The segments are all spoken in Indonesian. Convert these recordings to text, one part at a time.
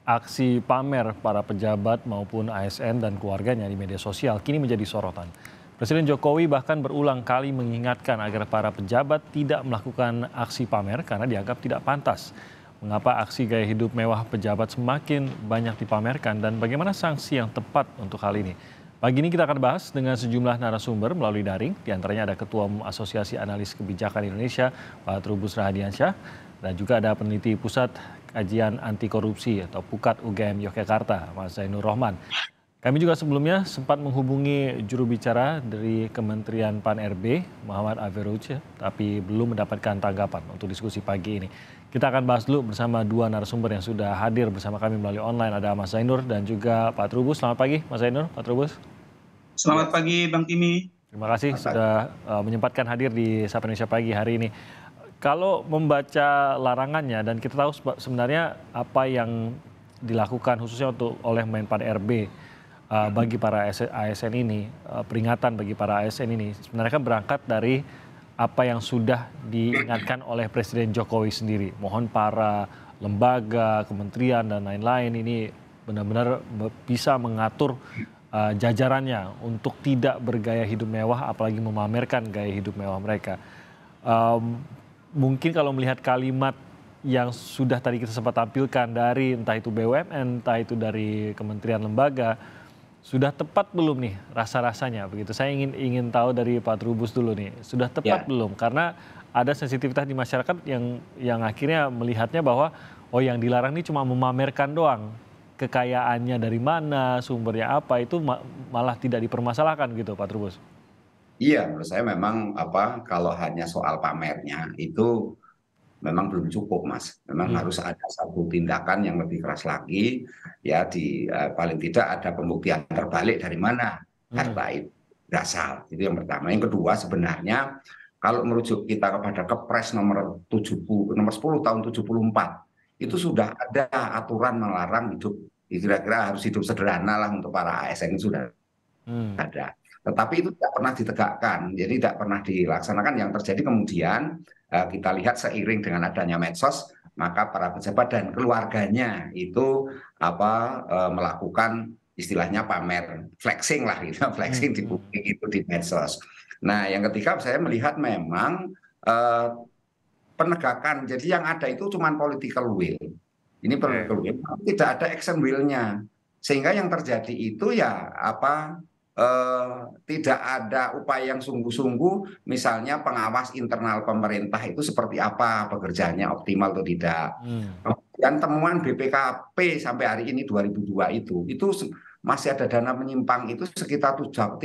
Aksi pamer para pejabat maupun ASN dan keluarganya di media sosial kini menjadi sorotan. Presiden Jokowi bahkan berulang kali mengingatkan agar para pejabat tidak melakukan aksi pamer karena dianggap tidak pantas. Mengapa aksi gaya hidup mewah pejabat semakin banyak dipamerkan dan bagaimana sanksi yang tepat untuk hal ini? Pagi ini kita akan bahas dengan sejumlah narasumber melalui daring. Di antaranya ada Ketua Umum Asosiasi Analis Kebijakan Indonesia, Pak Trubus Rahadiansyah, dan juga ada peneliti Pusat Kajian Anti Korupsi atau PUKAT UGM Yogyakarta, Mas Zainur Rohman. Kami juga sebelumnya sempat menghubungi juru bicara dari Kementerian Pan-RB, Muhammad Aferuce, tapi belum mendapatkan tanggapan untuk diskusi pagi ini. Kita akan bahas dulu bersama dua narasumber yang sudah hadir bersama kami melalui online. Ada Mas Zainur dan juga Pak Trubus. Selamat pagi, Mas Zainur, Pak Trubus. Selamat pagi, Bang Timi. Terima kasih sudah menyempatkan hadir di Sapa Indonesia Pagi hari ini. Kalau membaca larangannya dan kita tahu sebenarnya apa yang dilakukan khususnya oleh Menpan RB bagi para ASN ini, peringatan bagi para ASN ini sebenarnya kan berangkat dari apa yang sudah diingatkan oleh Presiden Jokowi sendiri. Mohon para lembaga, kementerian dan lain-lain ini benar-benar bisa mengatur jajarannya untuk tidak bergaya hidup mewah apalagi memamerkan gaya hidup mewah mereka. Mungkin kalau melihat kalimat yang sudah tadi kita sempat tampilkan dari entah itu BUMN, entah itu dari kementerian lembaga, sudah tepat belum nih rasa-rasanya begitu? Saya ingin tahu dari Pak Trubus dulu nih, sudah tepat belum? Karena ada sensitivitas di masyarakat yang akhirnya melihatnya bahwa yang dilarang ini cuma memamerkan doang, kekayaannya dari mana, sumbernya apa, itu malah tidak dipermasalahkan gitu, Pak Trubus. Iya, menurut saya memang kalau hanya soal pamernya itu memang belum cukup, Mas. Memang harus ada satu tindakan yang lebih keras lagi, ya paling tidak ada pembuktian terbalik dari mana harta itu berasal. Itu yang pertama. Yang kedua sebenarnya kalau merujuk kita kepada Kepres nomor 10 tahun 74 itu sudah ada aturan melarang hidup, kira-kira harus hidup sederhana lah untuk para ASN sudah ada. Tetapi itu tidak pernah ditegakkan, jadi tidak pernah dilaksanakan. Yang terjadi kemudian kita lihat seiring dengan adanya medsos, maka para pejabat dan keluarganya itu melakukan istilahnya pamer, flexing lah gitu, flexing di publik itu di medsos. Nah, yang ketiga saya melihat memang penegakan, jadi yang ada itu cuma political will. Ini political will, tidak ada action will-nya. Sehingga yang terjadi itu ya tidak ada upaya yang sungguh-sungguh, misalnya pengawas internal pemerintah itu seperti apa, bekerjanya optimal atau tidak. Dan temuan BPKP sampai hari ini 2002 itu masih ada dana menyimpang itu sekitar 37,1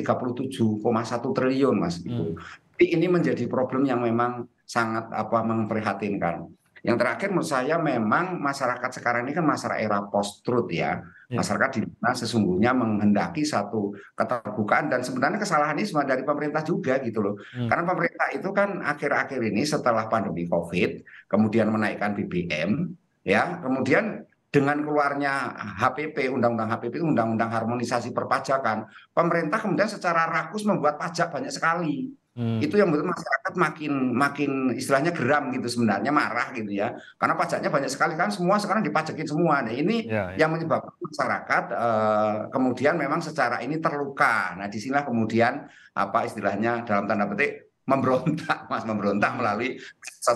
triliun, Mas. Jadi ini menjadi problem yang memang sangat memprihatinkan. Yang terakhir menurut saya memang masyarakat sekarang ini kan masyarakat era post-truth ya. Masyarakat di mana sesungguhnya menghendaki satu keterbukaan dan sebenarnya kesalahan ini semua dari pemerintah juga gitu loh. Karena pemerintah itu kan akhir-akhir ini setelah pandemi COVID kemudian menaikkan BBM ya, kemudian dengan keluarnya HPP, Undang-Undang HPP, Undang-Undang Harmonisasi Perpajakan, pemerintah kemudian secara rakus membuat pajak banyak sekali. Itu yang membuat masyarakat makin istilahnya geram gitu, sebenarnya marah gitu ya, karena pajaknya banyak sekali kan, semua sekarang dipajakin semua. Nah ini yang menyebabkan masyarakat kemudian memang secara ini terluka. Nah disinilah kemudian istilahnya dalam tanda petik memberontak, Mas, memberontak melalui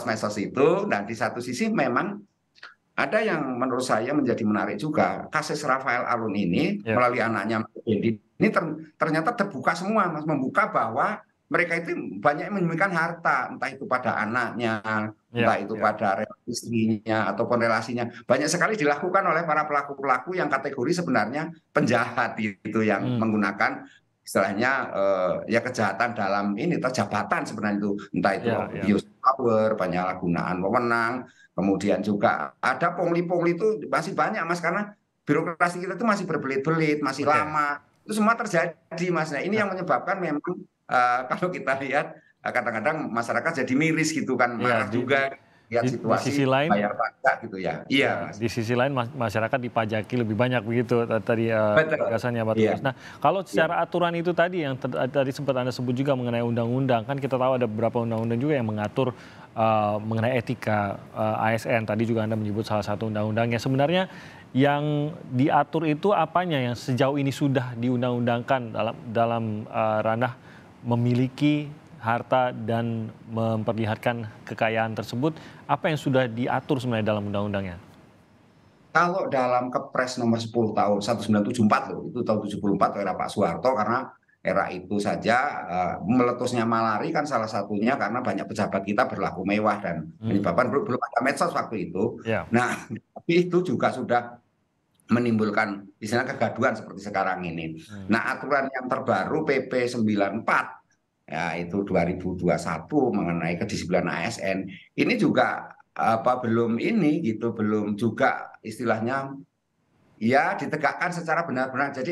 medsos itu. Dan di satu sisi memang ada yang menurut saya menjadi menarik juga, kasus Rafael Alun ini melalui anaknya ini ternyata terbuka semua, Mas, membuka bahwa mereka itu banyak menyembunyikan harta, entah itu pada anaknya, entah itu pada istrinya, ataupun relasinya. Banyak sekali dilakukan oleh para pelaku-pelaku yang kategori sebenarnya penjahat itu, yang menggunakan istilahnya kejahatan dalam jabatan sebenarnya itu. Entah itu abuse power, penyalahgunaan wewenang, kemudian juga ada pungli-pungli itu masih banyak, Mas, karena birokrasi kita itu masih berbelit-belit, masih lama. Itu semua terjadi, Mas. Nah ini yang menyebabkan memang kalau kita lihat kadang-kadang masyarakat jadi miris gitu kan, marah juga lihat situasi di sisi lain, bayar pajak gitu ya. Iya, Mas. Di sisi lain masyarakat dipajaki lebih banyak begitu tadi gagasannya Pak Trubus. Nah, kalau secara aturan itu tadi yang tadi sempat Anda sebut juga mengenai undang-undang, kan kita tahu ada beberapa undang-undang juga yang mengatur mengenai etika ASN. Tadi juga Anda menyebut salah satu undang-undangnya. Sebenarnya Yang diatur itu apanya yang sejauh ini sudah diundang-undangkan dalam ranah memiliki harta dan memperlihatkan kekayaan tersebut, apa yang sudah diatur sebenarnya dalam undang-undangnya? Kalau dalam Kepres nomor 10 tahun 1974 loh, itu tahun 74 era Pak Soeharto, karena era itu saja meletusnya malari kan salah satunya karena banyak pejabat kita berlaku mewah dan menyebabkan belum ada medsos waktu itu. Ya. Nah, tapi itu juga sudah menimbulkan istilah kegaduhan seperti sekarang ini. Nah, aturan yang terbaru PP 94 ya itu 2021 mengenai kedisiplinan ASN ini juga belum ini gitu, belum juga istilahnya ya ditegakkan secara benar-benar. Jadi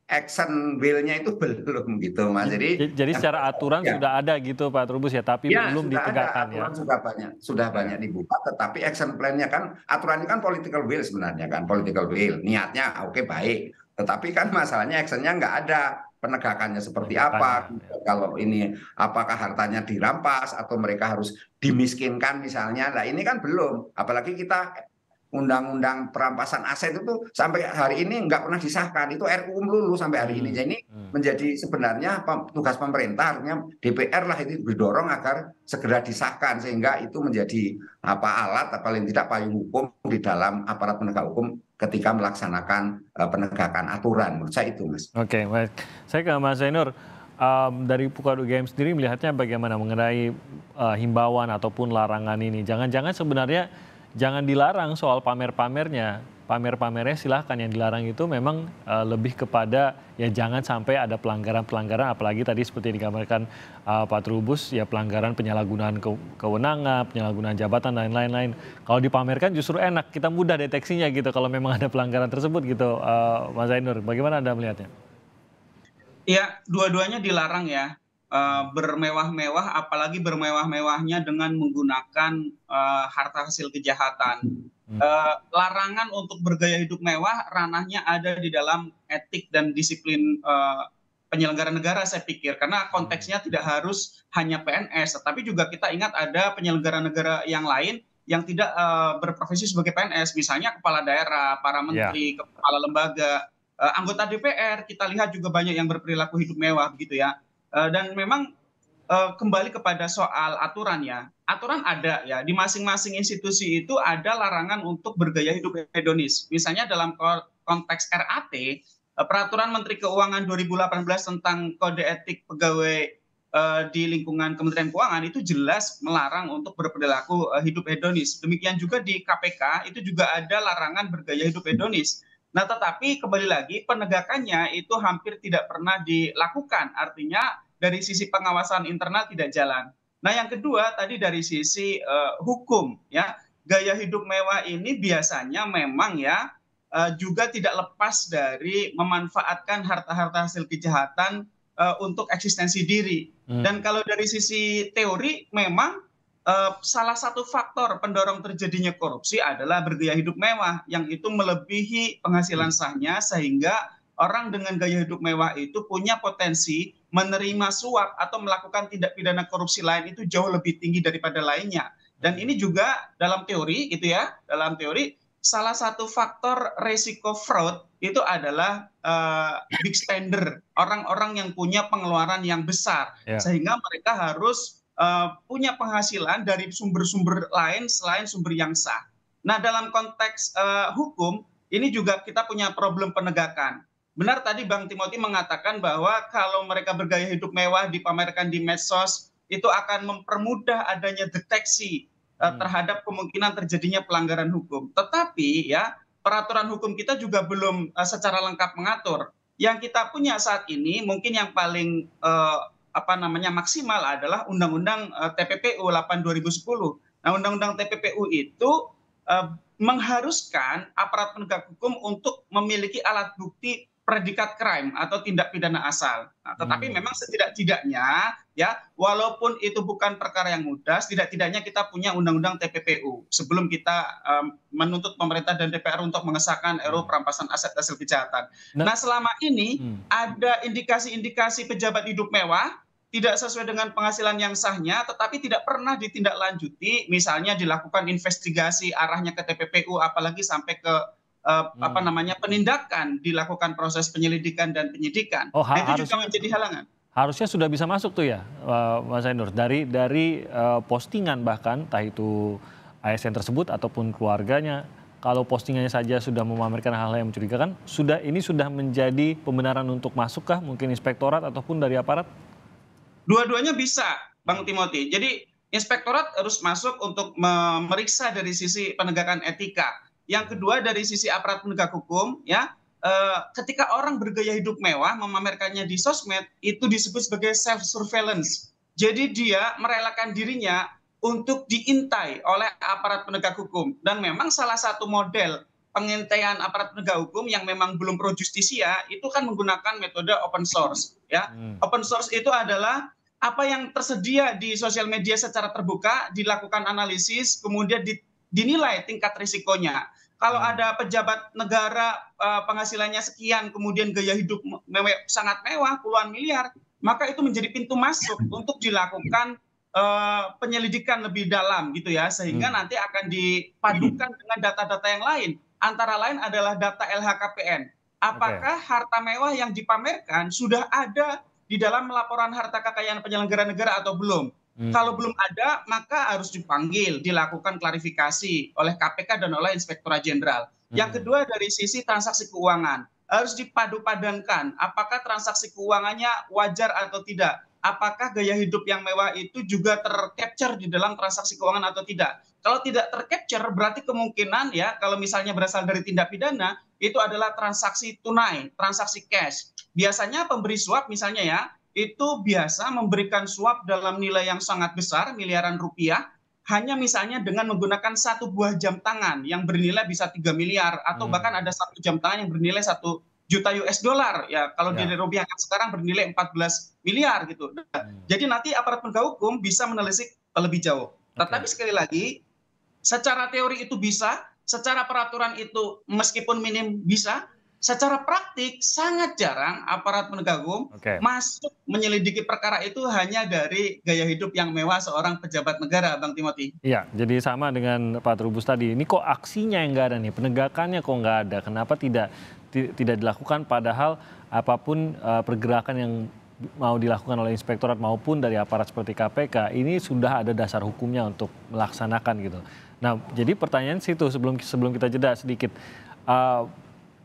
action will-nya itu belum gitu Mas. Jadi secara aturan ya, sudah ada gitu Pak Trubus ya, tapi ya belum sudah ada ditegakkan ya. aturan, sudah banyak dibuka, tetapi action plan-nya kan, aturan ini kan political will sebenarnya kan, political will, niatnya oke baik, tetapi kan masalahnya action-nya nggak ada, penegakannya seperti apa, Ya. kalau ini apakah hartanya dirampas atau mereka harus dimiskinkan misalnya. Nah ini kan belum, apalagi kita undang-undang perampasan aset itu sampai hari ini nggak pernah disahkan, itu RUU melulu sampai hari ini. Jadi menjadi sebenarnya tugas pemerintah, artinya DPR lah itu didorong agar segera disahkan sehingga itu menjadi alat paling tidak payung hukum di dalam aparat penegak hukum ketika melaksanakan penegakan aturan. Menurut saya itu, Mas. Oke, baik. Saya ke Mas Zainur. Dari Pukat UGM sendiri melihatnya bagaimana mengenai himbauan ataupun larangan ini? Jangan-jangan sebenarnya jangan dilarang soal pamer-pamernya. Pamer-pamernya silahkan, yang dilarang itu memang lebih kepada ya jangan sampai ada pelanggaran-pelanggaran, apalagi tadi seperti digambarkan Pak Trubus, ya pelanggaran penyalahgunaan kewenangan, penyalahgunaan jabatan dan lain-lain. Kalau dipamerkan justru enak, kita mudah deteksinya gitu kalau memang ada pelanggaran tersebut gitu. Mas Zainur, bagaimana Anda melihatnya? Ya, dua-duanya dilarang ya. Bermewah-mewah, apalagi bermewah-mewahnya dengan menggunakan harta hasil kejahatan. Larangan untuk bergaya hidup mewah ranahnya ada di dalam etik dan disiplin penyelenggara negara, saya pikir, karena konteksnya tidak harus hanya PNS, tetapi juga kita ingat ada penyelenggara negara yang lain yang tidak berprofesi sebagai PNS, misalnya kepala daerah, para menteri, kepala lembaga, anggota DPR. Kita lihat juga banyak yang berperilaku hidup mewah begitu ya. Dan memang kembali kepada soal aturan ya. Aturan ada ya, di masing-masing institusi itu ada larangan untuk bergaya hidup hedonis. Misalnya dalam konteks RAT, Peraturan Menteri Keuangan 2018 tentang kode etik pegawai di lingkungan Kementerian Keuangan itu jelas melarang untuk berperilaku hidup hedonis. Demikian juga di KPK itu juga ada larangan bergaya hidup hedonis. Nah, tetapi kembali lagi penegakannya itu hampir tidak pernah dilakukan. Artinya dari sisi pengawasan internal tidak jalan. Nah, yang kedua tadi dari sisi hukum ya, gaya hidup mewah ini biasanya memang ya juga tidak lepas dari memanfaatkan harta-harta hasil kejahatan untuk eksistensi diri. Dan kalau dari sisi teori memang salah satu faktor pendorong terjadinya korupsi adalah bergaya hidup mewah yang itu melebihi penghasilan sahnya, sehingga orang dengan gaya hidup mewah itu punya potensi menerima suap atau melakukan tindak pidana korupsi lain itu jauh lebih tinggi daripada lainnya. Dan ini juga dalam teori gitu ya, dalam teori salah satu faktor resiko fraud itu adalah big spender, orang-orang yang punya pengeluaran yang besar, sehingga mereka harus punya penghasilan dari sumber-sumber lain selain sumber yang sah. Nah, dalam konteks hukum ini juga kita punya problem penegakan. Benar tadi Bang Timothy mengatakan bahwa kalau mereka bergaya hidup mewah dipamerkan di medsos itu akan mempermudah adanya deteksi terhadap kemungkinan terjadinya pelanggaran hukum. Tetapi ya peraturan hukum kita juga belum secara lengkap mengatur. Yang kita punya saat ini mungkin yang paling maksimal adalah Undang-Undang TPPU 8 2010. Nah, Undang-Undang TPPU itu mengharuskan aparat penegak hukum untuk memiliki alat bukti predikat crime atau tindak pidana asal. Nah, tetapi memang setidak-tidaknya ya, walaupun itu bukan perkara yang mudah, setidak-tidaknya kita punya Undang-Undang TPPU sebelum kita menuntut pemerintah dan DPR untuk mengesahkan RUU perampasan aset hasil kejahatan. Nah, selama ini ada indikasi-indikasi pejabat hidup mewah tidak sesuai dengan penghasilan yang sahnya, tetapi tidak pernah ditindaklanjuti, misalnya dilakukan investigasi arahnya ke TPPU, apalagi sampai ke apa namanya penindakan, dilakukan proses penyelidikan dan penyidikan. Oh, Nah, itu juga menjadi halangan. Harusnya sudah bisa masuk tuh ya, Mas Ainur, dari postingan bahkan, entah itu ASN tersebut ataupun keluarganya, kalau postingannya saja sudah memamerkan hal-hal yang mencurigakan, ini sudah menjadi pembenaran untuk masukkah mungkin inspektorat ataupun dari aparat? Dua-duanya bisa, Bang Timothy. Jadi inspektorat harus masuk untuk memeriksa dari sisi penegakan etika. Yang kedua dari sisi aparat penegak hukum, ya ketika orang bergaya hidup mewah memamerkannya di sosmed itu disebut sebagai self surveillance. Jadi dia merelakan dirinya untuk diintai oleh aparat penegak hukum. Dan memang salah satu model pengintaian aparat penegak hukum yang memang belum pro justisia itu kan menggunakan metode open source, ya. Open source itu adalah apa yang tersedia di sosial media secara terbuka, dilakukan analisis, kemudian dinilai tingkat risikonya. Kalau ada pejabat negara penghasilannya sekian, kemudian gaya hidup sangat mewah, puluhan miliar, maka itu menjadi pintu masuk untuk dilakukan penyelidikan lebih dalam gitu ya, sehingga nanti akan dipadukan dengan data-data yang lain. Antara lain adalah data LHKPN. Apakah harta mewah yang dipamerkan sudah ada di dalam laporan harta kekayaan penyelenggara negara atau belum? Kalau belum ada, maka harus dipanggil, dilakukan klarifikasi oleh KPK dan oleh Inspektorat Jenderal. Yang kedua dari sisi transaksi keuangan, harus dipadu-padankan apakah transaksi keuangannya wajar atau tidak. Apakah gaya hidup yang mewah itu juga tercapture di dalam transaksi keuangan atau tidak. Kalau tidak tercapture, berarti kemungkinan ya kalau misalnya berasal dari tindak pidana, itu adalah transaksi tunai, transaksi cash. Biasanya pemberi suap misalnya ya, itu biasa memberikan suap dalam nilai yang sangat besar, miliaran rupiah, hanya misalnya dengan menggunakan satu buah jam tangan yang bernilai bisa 3 miliar, atau bahkan ada satu jam tangan yang bernilai 1 juta US dollar, ya kalau dirupiahkan sekarang bernilai 14 miliar gitu. Jadi nanti aparat penegak hukum bisa menelisik lebih jauh. Tetapi sekali lagi, secara teori itu bisa, secara peraturan itu meskipun minim bisa, secara praktik sangat jarang aparat penegak hukum masuk menyelidiki perkara itu hanya dari gaya hidup yang mewah seorang pejabat negara, Bang Timothy. Iya, jadi sama dengan Pak Trubus tadi. Ini kok aksinya yang nggak ada nih, penegakannya kok nggak ada. Kenapa tidak dilakukan? Padahal apapun pergerakan yang mau dilakukan oleh inspektorat maupun dari aparat seperti KPK, ini sudah ada dasar hukumnya untuk melaksanakan gitu. Nah, jadi pertanyaan situ sebelum kita jeda sedikit.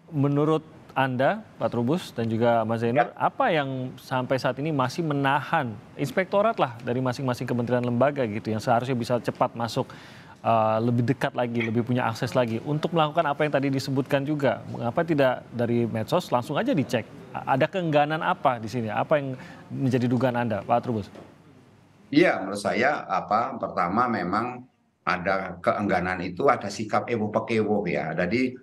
Menurut Anda, Pak Trubus dan juga Mas Zainur, apa yang sampai saat ini masih menahan inspektorat lah dari masing-masing kementerian lembaga gitu yang seharusnya bisa cepat masuk, lebih dekat lagi, lebih punya akses lagi untuk melakukan apa yang tadi disebutkan juga? Mengapa tidak dari medsos langsung aja dicek? Ada keengganan apa di sini? Apa yang menjadi dugaan Anda, Pak Trubus? Iya, menurut saya pertama memang ada keengganan itu, ada sikap ewo-pekewo ya. Jadi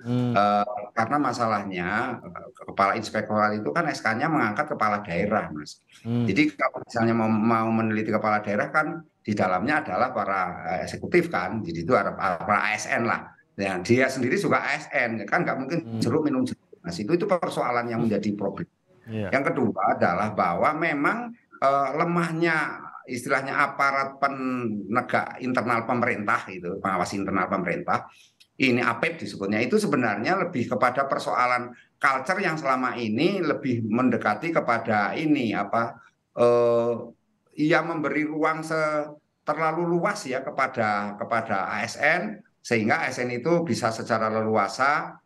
karena masalahnya kepala inspektorat itu kan SK-nya mengangkat kepala daerah, Mas. Jadi kalau misalnya mau meneliti kepala daerah kan di dalamnya adalah para eksekutif kan. Jadi itu ada para ASN lah. Dan dia sendiri juga ASN kan nggak mungkin jeruk minum jeruk. Mas, itu persoalan yang menjadi problem. Yang kedua adalah bahwa memang lemahnya istilahnya aparat penegak internal pemerintah itu, pengawas internal pemerintah, ini APEP disebutnya, itu sebenarnya lebih kepada persoalan culture yang selama ini lebih mendekati kepada ini ia memberi ruang terlalu luas ya kepada ASN, sehingga ASN itu bisa secara leluasa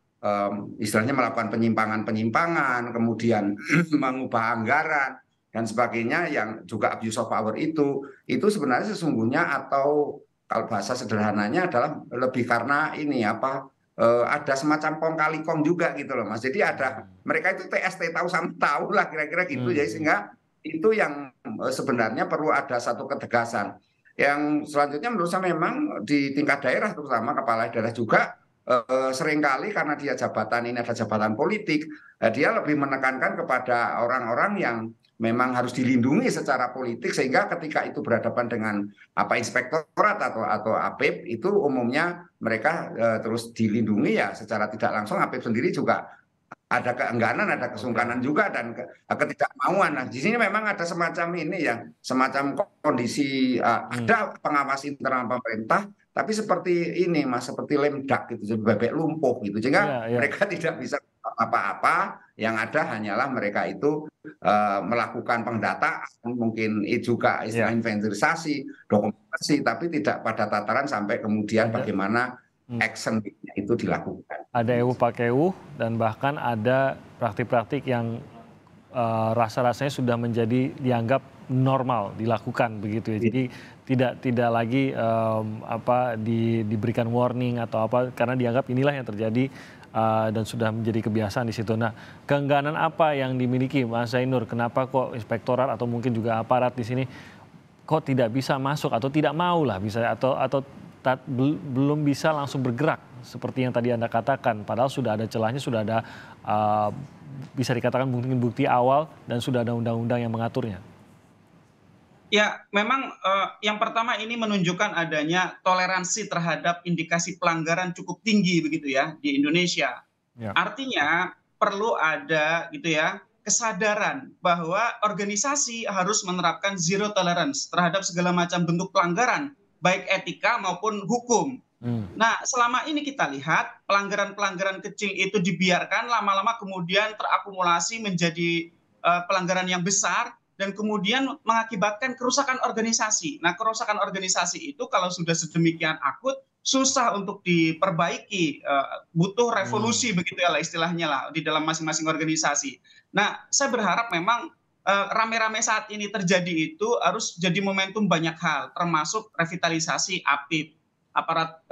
istilahnya melakukan penyimpangan, kemudian mengubah anggaran dan sebagainya, yang juga abuse of power itu sebenarnya sesungguhnya, atau kalau bahasa sederhananya adalah lebih karena ini ada semacam kong kali kong juga gitu loh, Mas. Jadi ada mereka itu TST tahu sama tahu lah kira-kira gitu. Jadi sehingga itu yang sebenarnya perlu ada satu ketegasan. Yang selanjutnya menurut saya memang di tingkat daerah, terutama kepala daerah juga seringkali karena dia jabatan ini adalah jabatan politik, dia lebih menekankan kepada orang-orang yang memang harus dilindungi secara politik, sehingga ketika itu berhadapan dengan inspektorat atau APEP itu umumnya mereka terus dilindungi ya secara tidak langsung. APEP sendiri juga ada keengganan, ada kesungkanan juga dan ketidakmauan. Nah, di sini memang ada semacam ini ya, semacam kondisi ada pengawas internal pemerintah, tapi seperti ini Mas, seperti lemdak gitu, jadi bebek lumpuh gitu, sehingga mereka tidak bisa apa-apa. Yang ada hanyalah mereka itu melakukan pendataan, mungkin juga istilah inventarisasi, dokumentasi, tapi tidak pada tataran sampai kemudian bagaimana action itu dilakukan. Ada EWU pakai EWU dan bahkan ada praktik-praktik yang rasa-rasanya sudah menjadi dianggap normal dilakukan begitu ya. Jadi tidak lagi diberikan warning atau apa karena dianggap inilah yang terjadi dan sudah menjadi kebiasaan di situ. Nah, keengganan apa yang dimiliki Mas Zainur? Kenapa kok inspektorat atau mungkin juga aparat di sini kok tidak bisa masuk atau tidak mau lah bisa atau belum bisa langsung bergerak seperti yang tadi Anda katakan, padahal sudah ada celahnya, sudah ada bisa dikatakan bukti awal dan sudah ada undang-undang yang mengaturnya. Ya, memang yang pertama ini menunjukkan adanya toleransi terhadap indikasi pelanggaran cukup tinggi begitu ya di Indonesia. Ya. Artinya perlu ada gitu ya kesadaran bahwa organisasi harus menerapkan zero tolerance terhadap segala macam bentuk pelanggaran, baik etika maupun hukum. Nah, selama ini kita lihat pelanggaran-pelanggaran kecil itu dibiarkan lama-lama kemudian terakumulasi menjadi pelanggaran yang besar dan kemudian mengakibatkan kerusakan organisasi. Nah, kerusakan organisasi itu kalau sudah sedemikian akut susah untuk diperbaiki, butuh revolusi begitu ya lah istilahnya lah di dalam masing-masing organisasi. Nah, saya berharap memang rame-rame saat ini terjadi itu harus jadi momentum banyak hal, termasuk revitalisasi APIP, aparat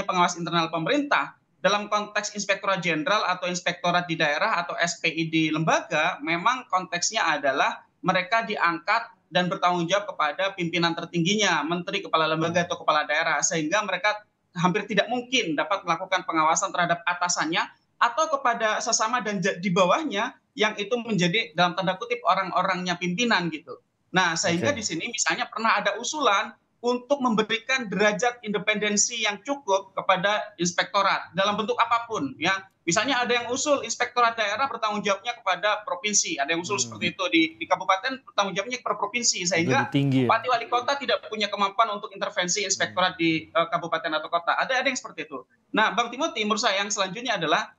pengawas internal pemerintah dalam konteks inspektorat jenderal atau inspektorat di daerah atau SPI di lembaga. Memang konteksnya adalah mereka diangkat dan bertanggung jawab kepada pimpinan tertingginya, menteri, kepala lembaga atau kepala daerah, sehingga mereka hampir tidak mungkin dapat melakukan pengawasan terhadap atasannya atau kepada sesama dan di bawahnya yang itu menjadi dalam tanda kutip orang-orangnya pimpinan gitu. Nah, sehingga di sini misalnya pernah ada usulan untuk memberikan derajat independensi yang cukup kepada inspektorat dalam bentuk apapun ya. Misalnya ada yang usul inspektorat daerah bertanggung jawabnya kepada provinsi, ada yang usul seperti itu di kabupaten bertanggung jawabnya per provinsi, sehingga bupati wali kota tidak punya kemampuan untuk intervensi inspektorat di kabupaten atau kota. Ada yang seperti itu. Nah, Bang Timothy, menurut saya yang selanjutnya adalah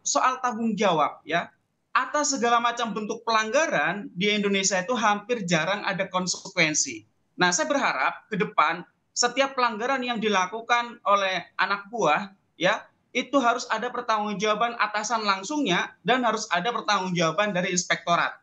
soal tanggung jawab ya. Atas segala macam bentuk pelanggaran di Indonesia itu hampir jarang ada konsekuensi. Nah, saya berharap ke depan setiap pelanggaran yang dilakukan oleh anak buah ya itu harus ada pertanggungjawaban atasan langsungnya dan harus ada pertanggungjawaban dari inspektorat.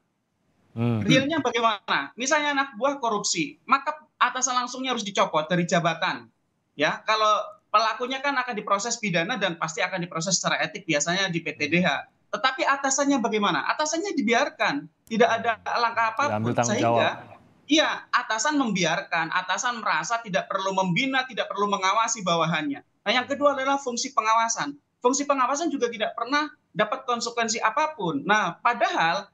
Realnya bagaimana? Misalnya anak buah korupsi, maka atasan langsungnya harus dicopot dari jabatan. Ya, kalau pelakunya kan akan diproses pidana dan pasti akan diproses secara etik biasanya di PTDH. Tetapi atasannya bagaimana? Atasannya dibiarkan, tidak ada langkah apapun sehingga iya, atasan membiarkan, atasan merasa tidak perlu membina, tidak perlu mengawasi bawahannya. Nah, yang kedua adalah fungsi pengawasan. Fungsi pengawasan juga tidak pernah dapat konsekuensi apapun. Nah, padahal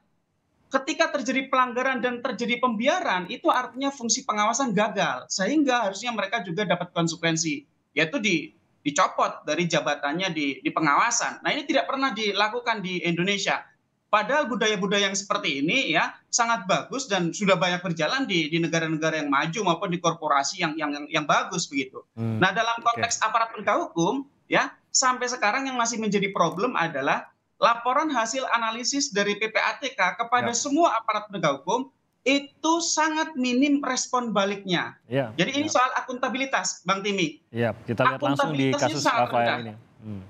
ketika terjadi pelanggaran dan terjadi pembiaran, itu artinya fungsi pengawasan gagal. Sehingga harusnya mereka juga dapat konsekuensi, yaitu dicopot dari jabatannya di pengawasan. Nah, ini tidak pernah dilakukan di Indonesia. Padahal budaya-budaya yang seperti ini ya sangat bagus dan sudah banyak berjalan di negara-negara yang maju maupun di korporasi yang bagus begitu. Nah, dalam konteks aparat penegak hukum ya sampai sekarang yang masih menjadi problem adalah laporan hasil analisis dari PPATK kepada semua aparat penegak hukum itu sangat minim respon baliknya. Jadi ini soal akuntabilitas, Bang Timi. Kita lihat langsung di kasus Rafael ini.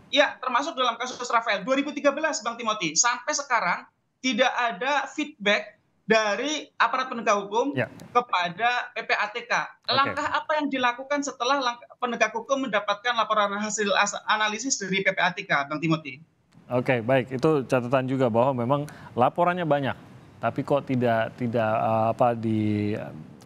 Ya, termasuk dalam kasus Rafael 2013, Bang Timothy, sampai sekarang tidak ada feedback dari aparat penegak hukum kepada PPATK. Langkah apa yang dilakukan setelah penegak hukum mendapatkan laporan hasil analisis dari PPATK, Bang Timothy? Oke, baik, itu catatan juga bahwa memang laporannya banyak, tapi kok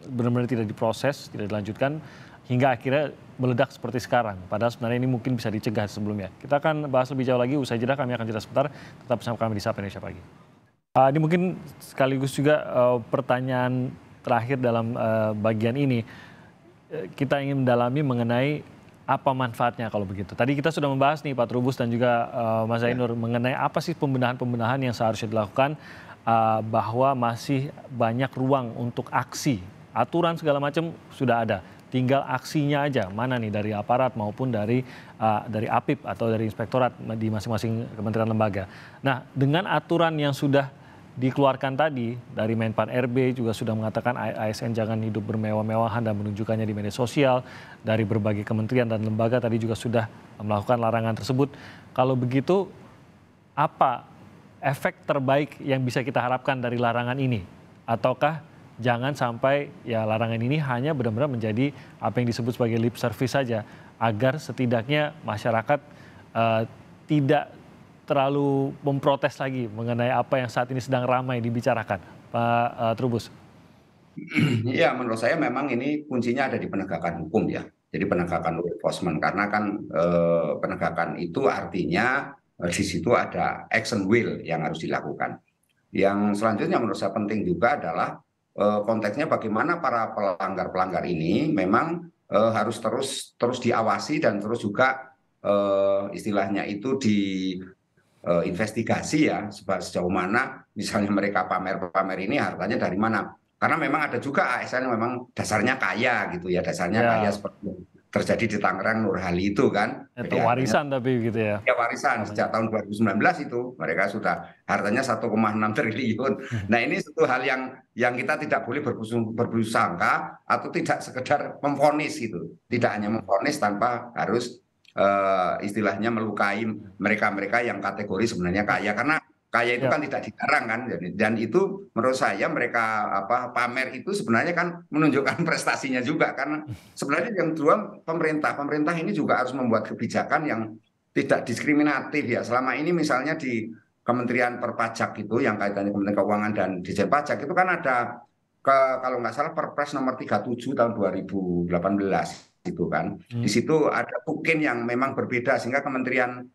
benar-benar tidak diproses, tidak dilanjutkan hingga akhirnya meledak seperti sekarang. Padahal sebenarnya ini mungkin bisa dicegah sebelumnya. Kita akan bahas lebih jauh lagi, usai jeda kami akan jeda sebentar. Tetap bersama kami di Sapa Indonesia Pagi. Ini mungkin sekaligus juga pertanyaan terakhir dalam bagian ini. Kita ingin mendalami mengenai apa manfaatnya kalau begitu? Tadi kita sudah membahas nih Pak Trubus dan juga Mas Zainur mengenai apa sih pembenahan-pembenahan yang seharusnya dilakukan, bahwa masih banyak ruang untuk aksi. Aturan segala macam sudah ada, tinggal aksinya aja mana nih dari aparat maupun dari APIP atau dari inspektorat di masing-masing kementerian lembaga. Nah, dengan aturan yang sudah dikeluarkan tadi dari Menpan RB juga sudah mengatakan ASN jangan hidup bermewah-mewahan dan menunjukkannya di media sosial. Dari berbagai kementerian dan lembaga tadi juga sudah melakukan larangan tersebut. Kalau begitu, apa efek terbaik yang bisa kita harapkan dari larangan ini? Ataukah jangan sampai ya larangan ini hanya benar-benar menjadi apa yang disebut sebagai lip service saja, agar setidaknya masyarakat tidak terlalu memprotes lagi mengenai apa yang saat ini sedang ramai dibicarakan, Pak Trubus? Iya, menurut saya memang ini kuncinya ada di penegakan hukum ya. Jadi penegakan enforcement, karena kan penegakan itu artinya di situ ada action will yang harus dilakukan. Yang selanjutnya menurut saya penting juga adalah konteksnya bagaimana para pelanggar-pelanggar ini memang harus terus diawasi dan terus juga istilahnya itu investigasi ya, sejauh mana misalnya mereka pamer-pamer ini hartanya dari mana. Karena memang ada juga ASN yang memang dasarnya kaya gitu ya, dasarnya kaya seperti yang terjadi di Tangerang Nurhali itu kan. Itu warisan tapi gitu ya. Ya warisan sejak tahun 2019 itu mereka sudah hartanya 1,6 triliun. Nah, ini satu hal yang kita tidak boleh berprasangka atau tidak sekedar memvonis gitu. Tidak hanya memvonis tanpa harus istilahnya melukai mereka-mereka yang kategori sebenarnya kaya, karena kaya itu kan tidak dilarang kan, dan itu menurut saya mereka pamer itu sebenarnya kan menunjukkan prestasinya juga, karena sebenarnya yang kedua pemerintah ini juga harus membuat kebijakan yang tidak diskriminatif ya. Selama ini misalnya di Kementerian Perpajak itu yang kaitannya Kementerian Keuangan dan Ditjen Pajak itu kan ada kalau nggak salah Perpres nomor 37 tahun 2018 itu kan. Di situ ada tukin yang memang berbeda sehingga Kementerian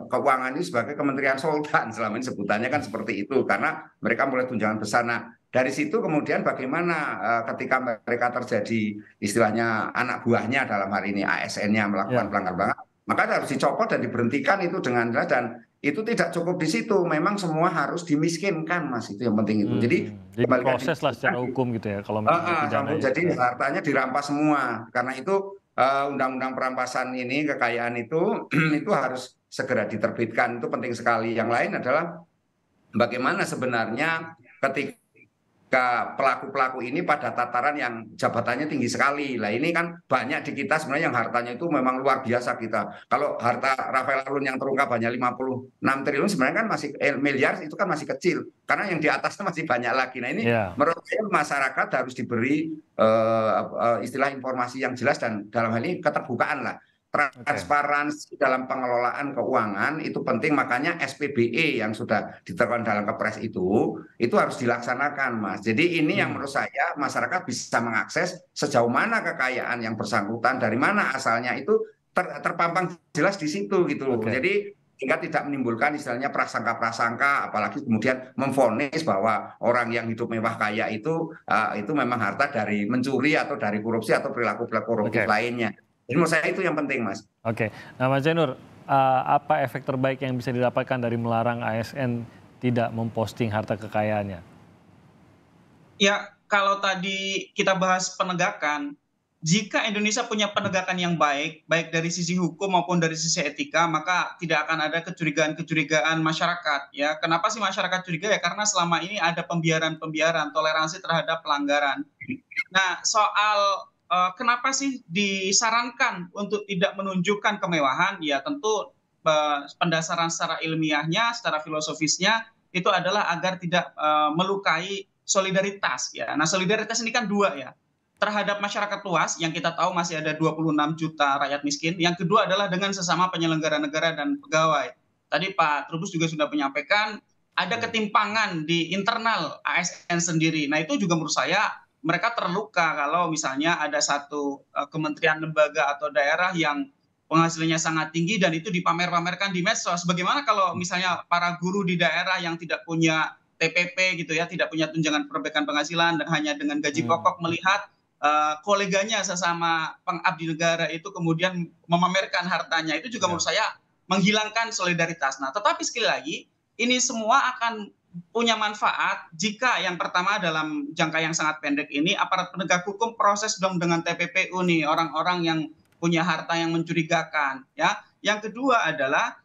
Keuangan ini sebagai Kementerian Sultan selama ini sebutannya kan seperti itu karena mereka mulai tunjangan besar. Nah, dari situ kemudian bagaimana ketika mereka terjadi istilahnya anak buahnya dalam hari ini ASN-nya melakukan pelanggaran, maka harus dicopot dan diberhentikan itu dengan jelas, dan itu tidak cukup di situ, memang semua harus dimiskinkan, Mas, itu yang penting itu. Jadi proses lah secara hukum gitu ya kalau jadi hartanya dirampas semua. Karena itu undang-undang perampasan ini kekayaan itu itu harus segera diterbitkan, itu penting sekali. Yang lain adalah bagaimana sebenarnya ketika pelaku-pelaku ini pada tataran yang jabatannya tinggi sekali. Lah ini kan banyak di kita sebenarnya yang hartanya itu memang luar biasa kita. Kalau harta Rafael Alun yang terungkap hanya 56 triliun sebenarnya kan masih miliar, itu kan masih kecil. Karena yang di atasnya masih banyak lagi. Nah ini menurut saya masyarakat harus diberi istilah informasi yang jelas dan dalam hal ini keterbukaan lah. Transparansi dalam pengelolaan keuangan itu penting, makanya SPBE yang sudah diterapkan dalam Kepres itu harus dilaksanakan, Mas. Jadi ini yang menurut saya masyarakat bisa mengakses sejauh mana kekayaan yang bersangkutan, dari mana asalnya, itu terpampang jelas di situ gitu loh. Jadi sehingga tidak menimbulkan istilahnya prasangka-prasangka, apalagi kemudian memvonis bahwa orang yang hidup mewah kaya itu memang harta dari mencuri atau dari korupsi atau perilaku-perilaku koruptif lainnya. Jadi menurut saya itu yang penting, Mas. Oke. Nah, Mas Zainur, apa efek terbaik yang bisa didapatkan dari melarang ASN tidak memposting harta kekayaannya? Ya, kalau tadi kita bahas penegakan, jika Indonesia punya penegakan yang baik dari sisi hukum maupun dari sisi etika, maka tidak akan ada kecurigaan-kecurigaan masyarakat. Ya, kenapa sih masyarakat curiga? Ya karena selama ini ada pembiaran-pembiaran, toleransi terhadap pelanggaran. Nah, soal kenapa sih disarankan untuk tidak menunjukkan kemewahan? Ya tentu pendasaran secara ilmiahnya, secara filosofisnya itu adalah agar tidak melukai solidaritas. Ya, nah solidaritas ini kan dua ya, terhadap masyarakat luas yang kita tahu masih ada 26 juta rakyat miskin. Yang kedua adalah dengan sesama penyelenggara negara dan pegawai. Tadi Pak Trubus juga sudah menyampaikan ada ketimpangan di internal ASN sendiri. Nah itu juga menurut saya mereka terluka kalau misalnya ada satu kementerian, lembaga atau daerah yang penghasilannya sangat tinggi dan itu dipamer-pamerkan di medsos. Bagaimana kalau misalnya para guru di daerah yang tidak punya TPP gitu ya, tidak punya tunjangan perbaikan penghasilan dan hanya dengan gaji pokok melihat koleganya sesama pengabdi negara itu kemudian memamerkan hartanya, itu juga menurut saya menghilangkan solidaritas. Nah, tetapi sekali lagi ini semua akan punya manfaat jika yang pertama dalam jangka yang sangat pendek ini aparat penegak hukum proses dong dengan TPPU nih orang-orang yang punya harta yang mencurigakan, ya. Yang kedua adalah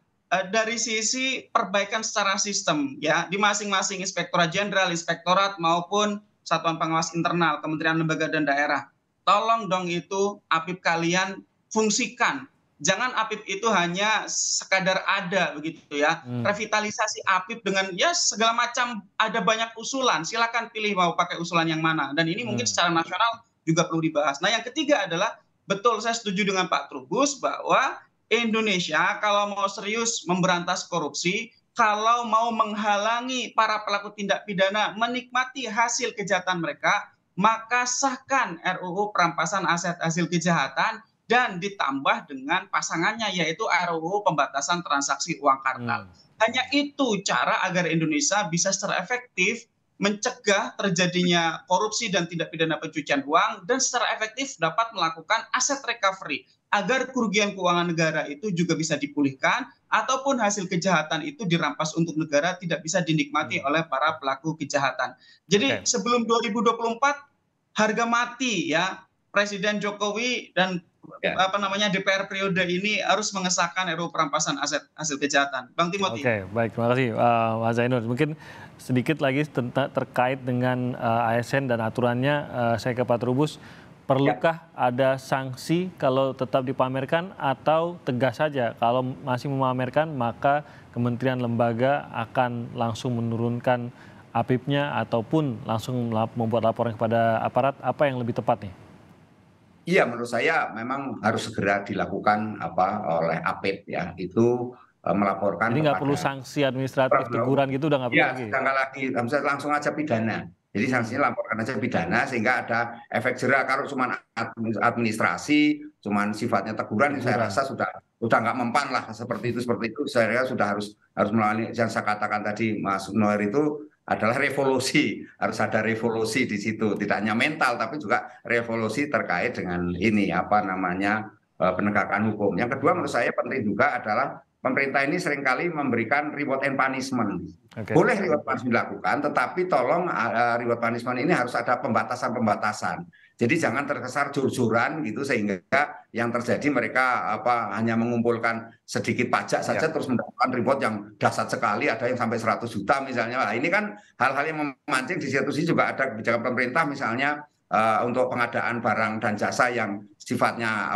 dari sisi perbaikan secara sistem, ya, di masing-masing inspektorat jenderal, inspektorat maupun satuan pengawas internal, kementerian, lembaga dan daerah. Tolong dong itu APIP kalian fungsikan. Jangan APIP itu hanya sekadar ada begitu ya. Revitalisasi APIP dengan ya segala macam, ada banyak usulan. Silakan pilih mau pakai usulan yang mana. Dan ini mungkin secara nasional juga perlu dibahas. Nah, yang ketiga adalah betul saya setuju dengan Pak Trubus bahwa Indonesia kalau mau serius memberantas korupsi, kalau mau menghalangi para pelaku tindak pidana menikmati hasil kejahatan mereka, maka sahkan RUU perampasan aset hasil kejahatan dan ditambah dengan pasangannya yaitu RUU pembatasan transaksi uang kartal. Hanya itu cara agar Indonesia bisa secara efektif mencegah terjadinya korupsi dan tindak pidana pencucian uang dan secara efektif dapat melakukan aset recovery agar kerugian keuangan negara itu juga bisa dipulihkan ataupun hasil kejahatan itu dirampas untuk negara tidak bisa dinikmati oleh para pelaku kejahatan. Jadi sebelum 2024 harga mati ya Presiden Jokowi dan DPR periode ini harus mengesahkan RUU perampasan aset hasil kejahatan. Bang Timothy. Oke, baik, terima kasih Mas Zainur. Mungkin sedikit lagi terkait dengan ASN dan aturannya, saya ke Pak Trubus. Perlukah ada sanksi kalau tetap dipamerkan atau tegas saja kalau masih memamerkan maka kementerian lembaga akan langsung menurunkan APIP-nya ataupun langsung membuat laporan kepada aparat? Apa yang lebih tepat nih? Iya, menurut saya memang harus segera dilakukan oleh APIP ya, itu melaporkan. Jadi nggak perlu sanksi administratif, teguran gitu udah nggak perlu lagi? Ya, nggak lagi, langsung aja pidana. Jadi sanksinya laporkan aja pidana sehingga ada efek jera. Kalau cuma administrasi, cuma sifatnya teguran, saya rasa sudah nggak mempan lah seperti itu. Saya rasa sudah harus melalui yang saya katakan tadi Mas Noer itu adalah revolusi, harus ada revolusi di situ, tidak hanya mental tapi juga revolusi terkait dengan ini penegakan hukum. Yang kedua menurut saya penting juga adalah pemerintah ini seringkali memberikan reward and punishment. Boleh reward punishment dilakukan, tetapi tolong reward punishment ini harus ada pembatasan. Jadi jangan terkesan jor-joran gitu sehingga yang terjadi mereka hanya mengumpulkan sedikit pajak saja terus mendapatkan reward yang dahsyat sekali, ada yang sampai 100 juta misalnya. Nah, ini kan hal-hal yang memancing. Di satu sisi juga ada kebijakan pemerintah misalnya untuk pengadaan barang dan jasa yang sifatnya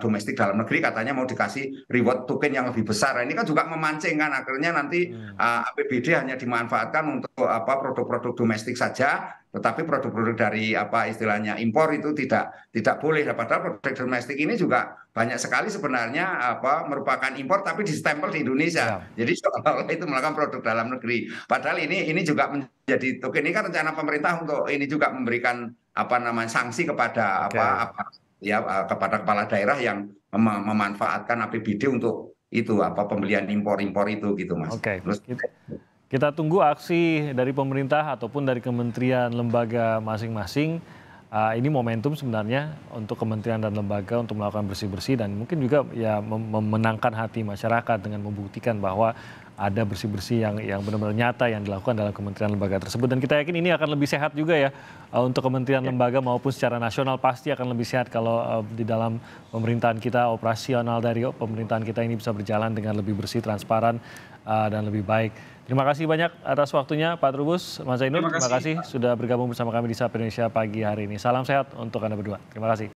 domestik dalam negeri katanya mau dikasih reward token yang lebih besar. Nah, ini kan juga memancing kan akhirnya nanti APBD hanya dimanfaatkan untuk produk-produk domestik saja, tetapi produk-produk dari istilahnya impor itu tidak boleh. Padahal produk domestik ini juga banyak sekali sebenarnya merupakan impor tapi distempel di Indonesia. Jadi seolah-olah itu melakukan produk dalam negeri. Padahal ini juga menjadi token. Ini kan rencana pemerintah untuk ini juga memberikan sanksi kepada kepada kepala daerah yang memanfaatkan APBD untuk itu pembelian impor itu gitu Mas. Oke. Kita tunggu aksi dari pemerintah ataupun dari kementerian lembaga masing-masing. Ini momentum sebenarnya untuk kementerian dan lembaga untuk melakukan bersih-bersih dan mungkin juga ya memenangkan hati masyarakat dengan membuktikan bahwa ada bersih-bersih yang benar-benar nyata yang dilakukan dalam kementerian lembaga tersebut. Dan kita yakin ini akan lebih sehat juga ya untuk kementerian lembaga maupun secara nasional pasti akan lebih sehat kalau di dalam pemerintahan kita, operasional dari pemerintahan kita ini bisa berjalan dengan lebih bersih, transparan, dan lebih baik. Terima kasih banyak atas waktunya Pak Trubus, Mas Zainur. Terima kasih sudah bergabung bersama kami di Sapa Indonesia pagi hari ini. Salam sehat untuk Anda berdua. Terima kasih.